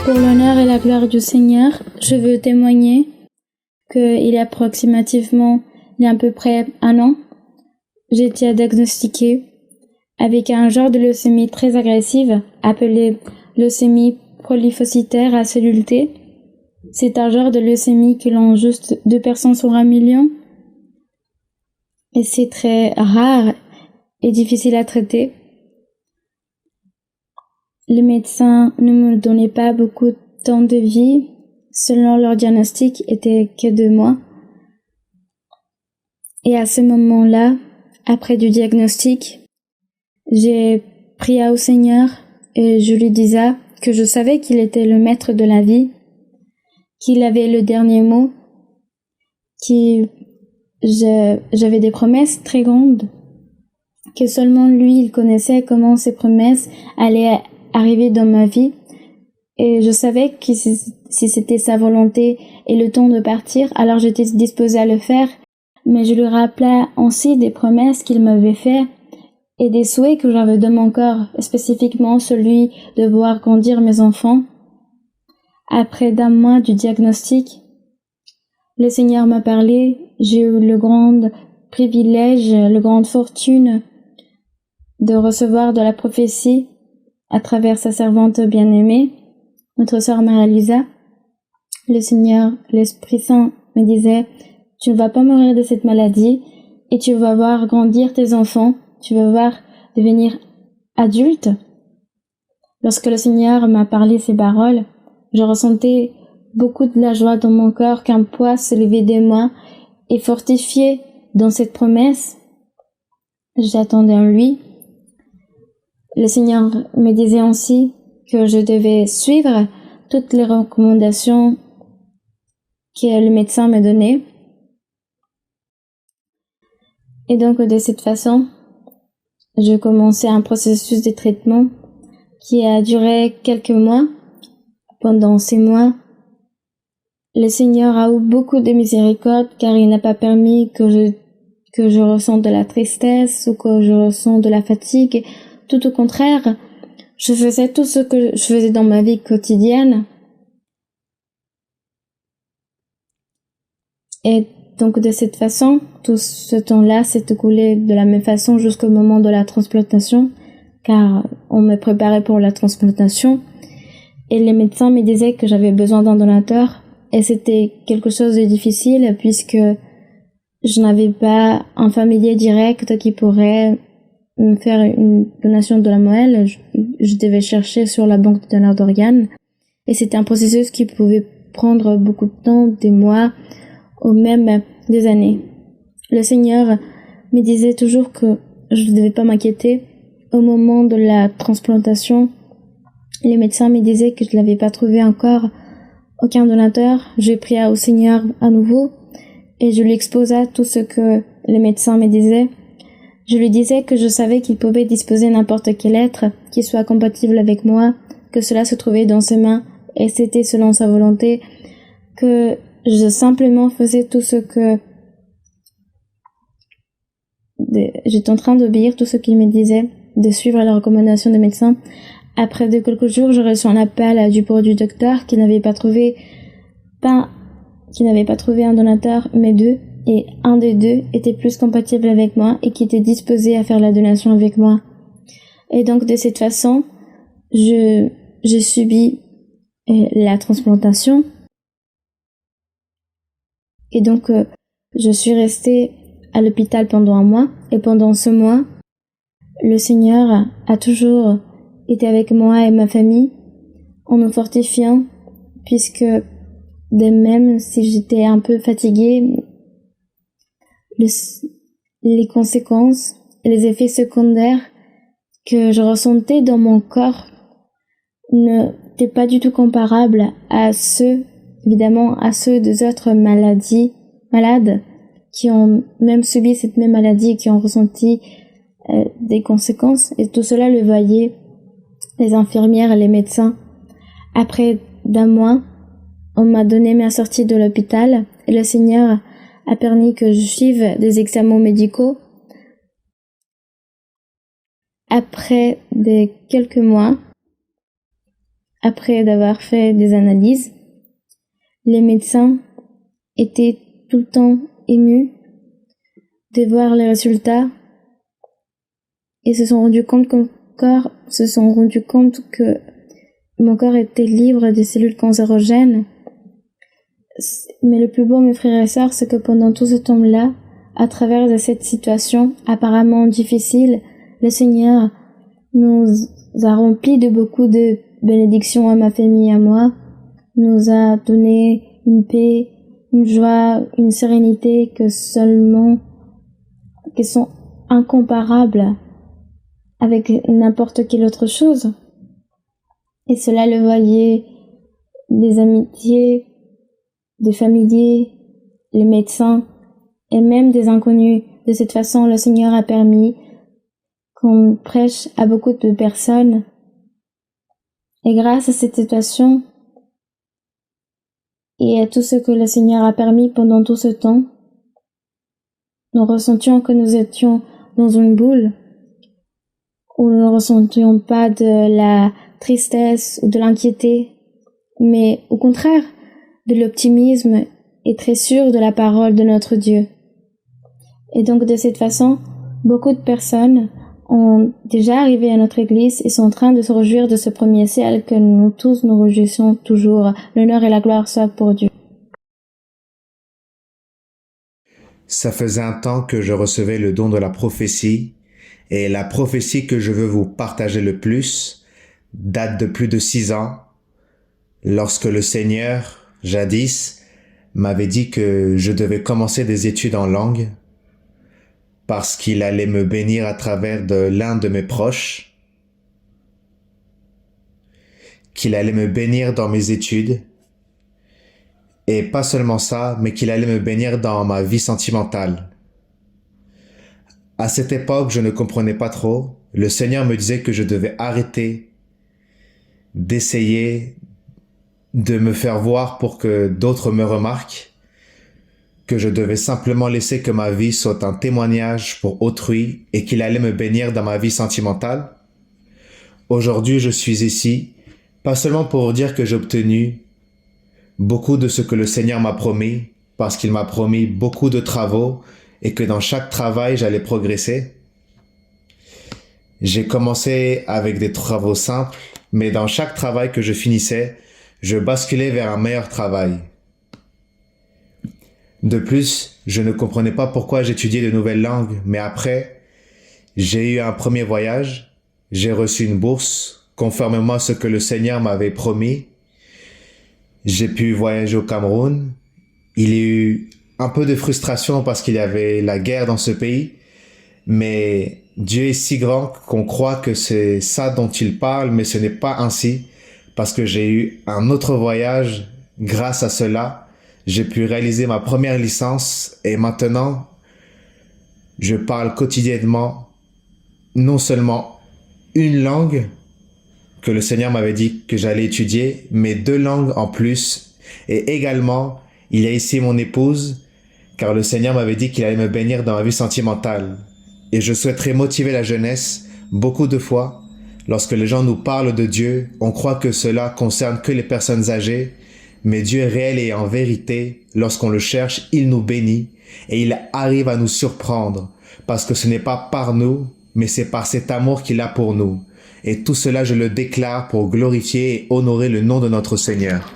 Pour l'honneur et la gloire du Seigneur, je veux témoigner qu'il y a à peu près un an, j'ai été diagnostiquée avec un genre de leucémie très agressive appelée leucémie polyphocytaire à cellules T. C'est un genre de leucémie qui l'ont juste 2 personnes sur 1 million. Et c'est très rare et difficile à traiter. Les médecins ne me donnaient pas beaucoup de temps de vie. Selon leur diagnostic, était que 2 mois. Et à ce moment-là, après du diagnostic, j'ai prié au Seigneur et je lui disais que je savais qu'il était le maître de la vie, qu'il avait le dernier mot, j'avais des promesses très grandes, que seulement lui, il connaissait comment ces promesses allaient arriver dans ma vie. Et je savais que si c'était sa volonté et le temps de partir, alors j'étais disposée à le faire. Mais je lui rappelais aussi des promesses qu'il m'avait faites et des souhaits que j'avais dans mon cœur, spécifiquement celui de voir grandir mes enfants. Après d'un mois du diagnostic, le Seigneur m'a parlé. J'ai eu le grand privilège, la grande fortune de recevoir de la prophétie à travers sa servante bien-aimée, notre sœur Marie-Lisa. Le Seigneur, l'Esprit Saint me disait: tu ne vas pas mourir de cette maladie et tu vas voir grandir tes enfants, tu vas voir devenir adulte. Lorsque le Seigneur m'a parlé ces paroles, je ressentais beaucoup de la joie dans mon cœur qu'un poids se levait de moi et fortifié dans cette promesse. J'attendais en lui. Le Seigneur me disait aussi que je devais suivre toutes les recommandations que le médecin me donnait. Et donc, de cette façon, je commençais un processus de traitement qui a duré quelques mois. Pendant ces mois, le Seigneur a eu beaucoup de miséricorde car il n'a pas permis que je ressente de la tristesse ou que je ressente de la fatigue. Tout au contraire, je faisais tout ce que je faisais dans ma vie quotidienne. Et donc de cette façon, tout ce temps-là s'est écoulé de la même façon jusqu'au moment de la transplantation, car on me préparait pour la transplantation et les médecins me disaient que j'avais besoin d'un donateur et c'était quelque chose de difficile puisque je n'avais pas un familier direct qui pourrait me faire une donation de la moelle. Je devais chercher sur la banque de donneurs d'organes et c'était un processus qui pouvait prendre beaucoup de temps, des mois ou même des années. Le Seigneur me disait toujours que je ne devais pas m'inquiéter. Au moment de la transplantation, les médecins me disaient que je n'avais pas trouvé encore aucun donateur. J'ai prié au Seigneur à nouveau et je lui exposa tout ce que les médecins me disaient. Je lui disais que je savais qu'il pouvait disposer n'importe quel être qui soit compatible avec moi, que cela se trouvait dans ses mains et c'était selon sa volonté, que je simplement faisais tout ce que j'étais en train d'obéir tout ce qu'il me disait, de suivre les recommandations des médecins. Après de quelques jours, je reçus un appel du bureau du docteur qui n'avait pas trouvé un donateur, mais 2, et un des 2 était plus compatible avec moi et qui était disposé à faire la donation avec moi. Et donc de cette façon, j'ai subi la transplantation. Et donc, je suis restée à l'hôpital pendant 1 mois. Et pendant ce mois, le Seigneur a toujours été avec moi et ma famille en nous fortifiant, puisque de même si j'étais un peu fatiguée, les conséquences et les effets secondaires que je ressentais dans mon corps n'étaient pas du tout comparables à ceux des autres malades qui ont même subi cette même maladie et qui ont ressenti des conséquences. Et tout cela le voyaient les infirmières et les médecins. Après d'un mois, on m'a donné ma sortie de l'hôpital et le Seigneur a permis que je suive des examens médicaux. Après quelques mois, après d'avoir fait des analyses. Les médecins étaient tout le temps émus de voir les résultats et se sont rendus compte que mon corps était libre des cellules cancérogènes. Mais le plus beau, mes frères et sœurs, c'est que pendant tout ce temps-là, à travers de cette situation apparemment difficile, le Seigneur nous a remplis de beaucoup de bénédictions à ma famille et à moi, nous a donné une paix, une joie, une sérénité qui sont incomparables avec n'importe quelle autre chose. Et cela le voyait des amitiés, des familiers, les médecins et même des inconnus. De cette façon, le Seigneur a permis qu'on prêche à beaucoup de personnes. Et grâce à cette situation et à tout ce que le Seigneur a permis pendant tout ce temps, nous ressentions que nous étions dans une boule où nous ne ressentions pas de la tristesse ou de l'inquiétude, mais au contraire, de l'optimisme et très sûr de la parole de notre Dieu. Et donc de cette façon, beaucoup de personnes ont déjà arrivé à notre église et sont en train de se réjouir de ce premier ciel que nous tous nous réjouissons toujours. L'honneur et la gloire soient pour Dieu. Ça faisait un temps que je recevais le don de la prophétie, et la prophétie que je veux vous partager le plus date de plus de 6 ans, lorsque le Seigneur, jadis, m'avait dit que je devais commencer des études en langue, parce qu'il allait me bénir à travers de l'un de mes proches, qu'il allait me bénir dans mes études, et pas seulement ça, mais qu'il allait me bénir dans ma vie sentimentale. À cette époque, je ne comprenais pas trop. Le Seigneur me disait que je devais arrêter d'essayer de me faire voir pour que d'autres me remarquent, que je devais simplement laisser que ma vie soit un témoignage pour autrui et qu'il allait me bénir dans ma vie sentimentale. Aujourd'hui, je suis ici, pas seulement pour dire que j'ai obtenu beaucoup de ce que le Seigneur m'a promis, parce qu'il m'a promis beaucoup de travaux et que dans chaque travail, j'allais progresser. J'ai commencé avec des travaux simples, mais dans chaque travail que je finissais, je basculais vers un meilleur travail. De plus, je ne comprenais pas pourquoi j'étudiais de nouvelles langues, mais après, j'ai eu un premier voyage, j'ai reçu une bourse, conformément à ce que le Seigneur m'avait promis. J'ai pu voyager au Cameroun. Il y a eu un peu de frustration parce qu'il y avait la guerre dans ce pays, mais Dieu est si grand qu'on croit que c'est ça dont il parle, mais ce n'est pas ainsi, parce que j'ai eu un autre voyage. Grâce à cela, j'ai pu réaliser ma première licence et maintenant, je parle quotidiennement non seulement une langue que le Seigneur m'avait dit que j'allais étudier, mais 2 langues en plus. Et également, il y a ici mon épouse, car le Seigneur m'avait dit qu'il allait me bénir dans ma vie sentimentale. Et je souhaiterais motiver la jeunesse. Beaucoup de fois, lorsque les gens nous parlent de Dieu, on croit que cela concerne que les personnes âgées, mais Dieu est réel et en vérité, lorsqu'on le cherche, il nous bénit et il arrive à nous surprendre, parce que ce n'est pas par nous, mais c'est par cet amour qu'il a pour nous. Et tout cela, je le déclare pour glorifier et honorer le nom de notre Seigneur.